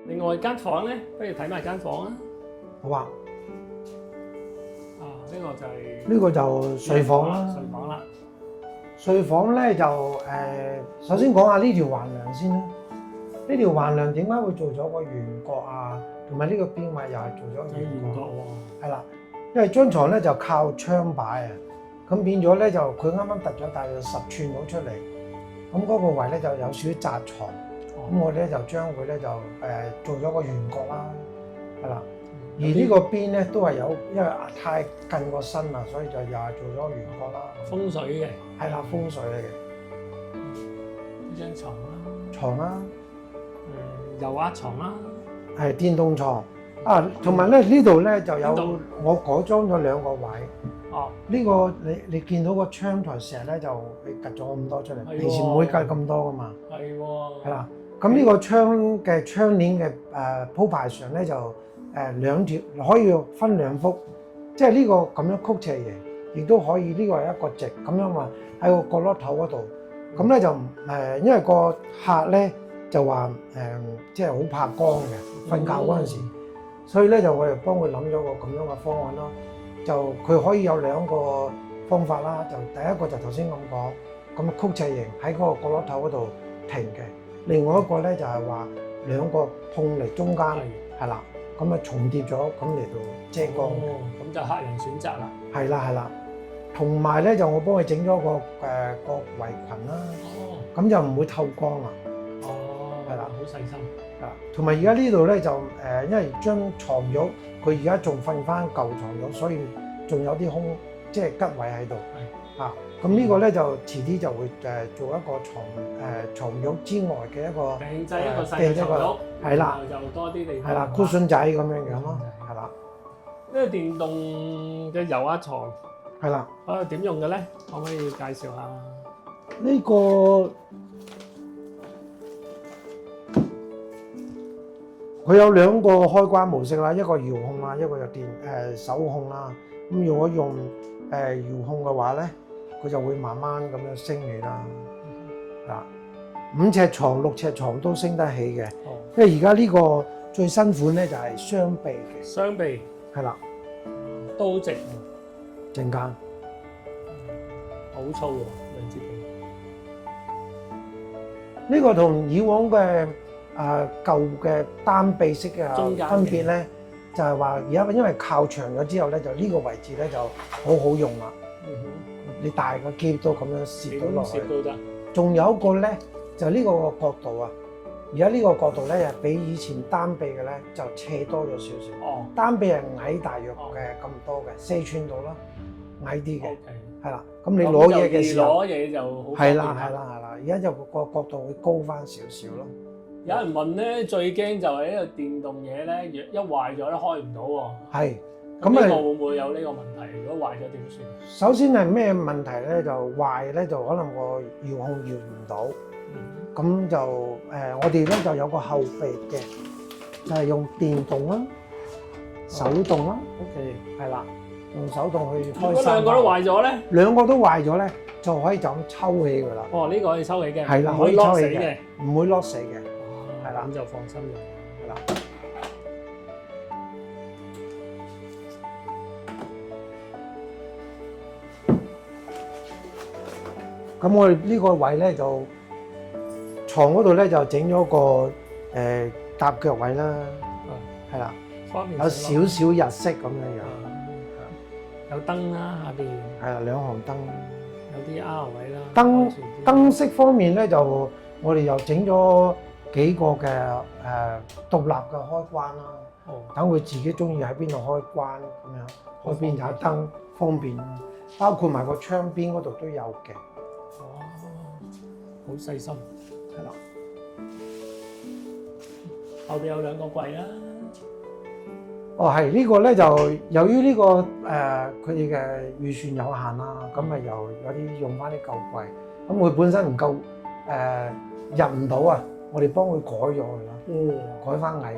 另外間房咧，不如睇埋間房啊。好啊，啊，呢個就係呢個就睡房啦。睡房啦。睡房咧就首先講下呢條橫梁先啦。呢條橫梁點解會做咗個圓角啊？同埋呢個邊位又係做咗圓角喎。係啦，因為張床咧就靠窗擺啊，咁變咗咧就佢啱啱突咗大約10寸到出嚟，咁嗰個位咧就有少少窄床，咁我咧就將佢咧就做咗個圓角啦，係啦。而呢個邊咧都係有，因為太近個身啦，所以就又係做咗圓角啦。風水嘅。係啦，風水嚟嘅。呢張床啦。床啦。油壓床啦。係電動床啊，同埋咧呢度咧就有我改裝咗2個位。哦。呢個你見到個窗台成日咧就隔咗咁多出嚟，平時唔會隔咁多噶嘛。係喎。係啦，咁呢個窗嘅窗簾嘅鋪排上咧就兩條可以分2幅，即係呢個咁樣曲斜形，亦都可以呢個係一個直咁樣話喺個角落頭嗰度。咁咧就因為個客咧就話即係好怕光嘅，瞓覺嗰陣時，所以咧就我哋幫佢諗咗個咁樣嘅方案咯。就佢可以有2個方法啦，就第一個就頭先咁講，咁曲斜形喺嗰個角落頭嗰度停嘅。另外一個咧就係話2個碰嚟中間，係啦。咁啊重疊咗，咁嚟到遮光。咁就客人選擇啦。係啦係啦，同埋咧就我幫佢整咗個圍裙啦。哦。咁就唔會透光啦。哦。係啦，好細心。係啦，同埋而家呢度咧就因為張床褥佢而家仲瞓翻舊床褥，所以仲有啲空，即係吉位喺度。係。啊，咁呢個咧就遲啲就會做一個床褥之外嘅一個訂製一個細嘅床褥。係啦，就多啲地方。係啦，cushion仔咁樣樣咯，係啦。呢個電動嘅油壓床係啦。點用嘅咧？可唔可以介紹下？呢個佢有2個開關模式啦，一個遙控啦，一個就手控啦。咁如果用遙控嘅話咧，佢就會慢慢咁樣升你啦。嗱，5尺床、6尺床都升得起嘅。因為而家呢個最新款咧就係雙臂嘅。雙臂。係啦。都直。正間。好粗喎，2支臂。呢個同以往嘅舊嘅單臂式嘅分別咧，就係話而家因為靠長咗之後咧，就呢個位置咧就好好用啦。你大個喼都咁樣攝到落去。攝都得。仲有一個咧，就呢個角度啊。而家呢個角度咧，比以前單臂嘅咧就斜多咗少少。哦。單臂係矮大約嘅咁多嘅，4寸度啦，矮啲嘅。係啦，咁你攞嘢嘅時候，攞嘢就好。係啦係啦係啦，而家就個角度會高翻少少咯。有人問咧，最驚就係呢個電動嘢咧，一壞咗咧開唔到喎。係。咁呢個會唔會有呢個問題？如果壞咗點算？首先係咩問題咧？就壞咧，就可能個遙控搖唔到。咁就我哋咧就有個後備嘅，就係用電動啦、手動啦。OK。係啦，用手動去開。如果2個都壞咗咧？2個都壞咗咧，就可以就咁抽起佢啦。哦，呢個可以抽起嘅。係啦，可以抽起嘅，唔會 lock 死嘅。係啦，咁就放心用。係啦。咁我哋呢個位咧就床嗰度咧就整咗個搭腳位啦，係啦，有少少日式咁樣樣，有燈啦下邊，係啦，2行燈，有啲 R 位啦。燈飾方面咧就我哋又整咗幾個嘅獨立嘅開關啦，等佢自己中意喺邊度開關咁樣，開邊盞燈方便，包括埋個窗邊嗰度都有嘅。哦，好細心，係啦。後邊有2個櫃啦。哦，係呢個咧就由於呢個佢哋嘅預算有限啦，咁咪又有啲用翻啲舊櫃，咁佢本身唔夠入唔到啊，我哋幫佢改咗佢啦，改翻矮佢，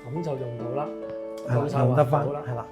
咁就用到啦，用得翻，係啦。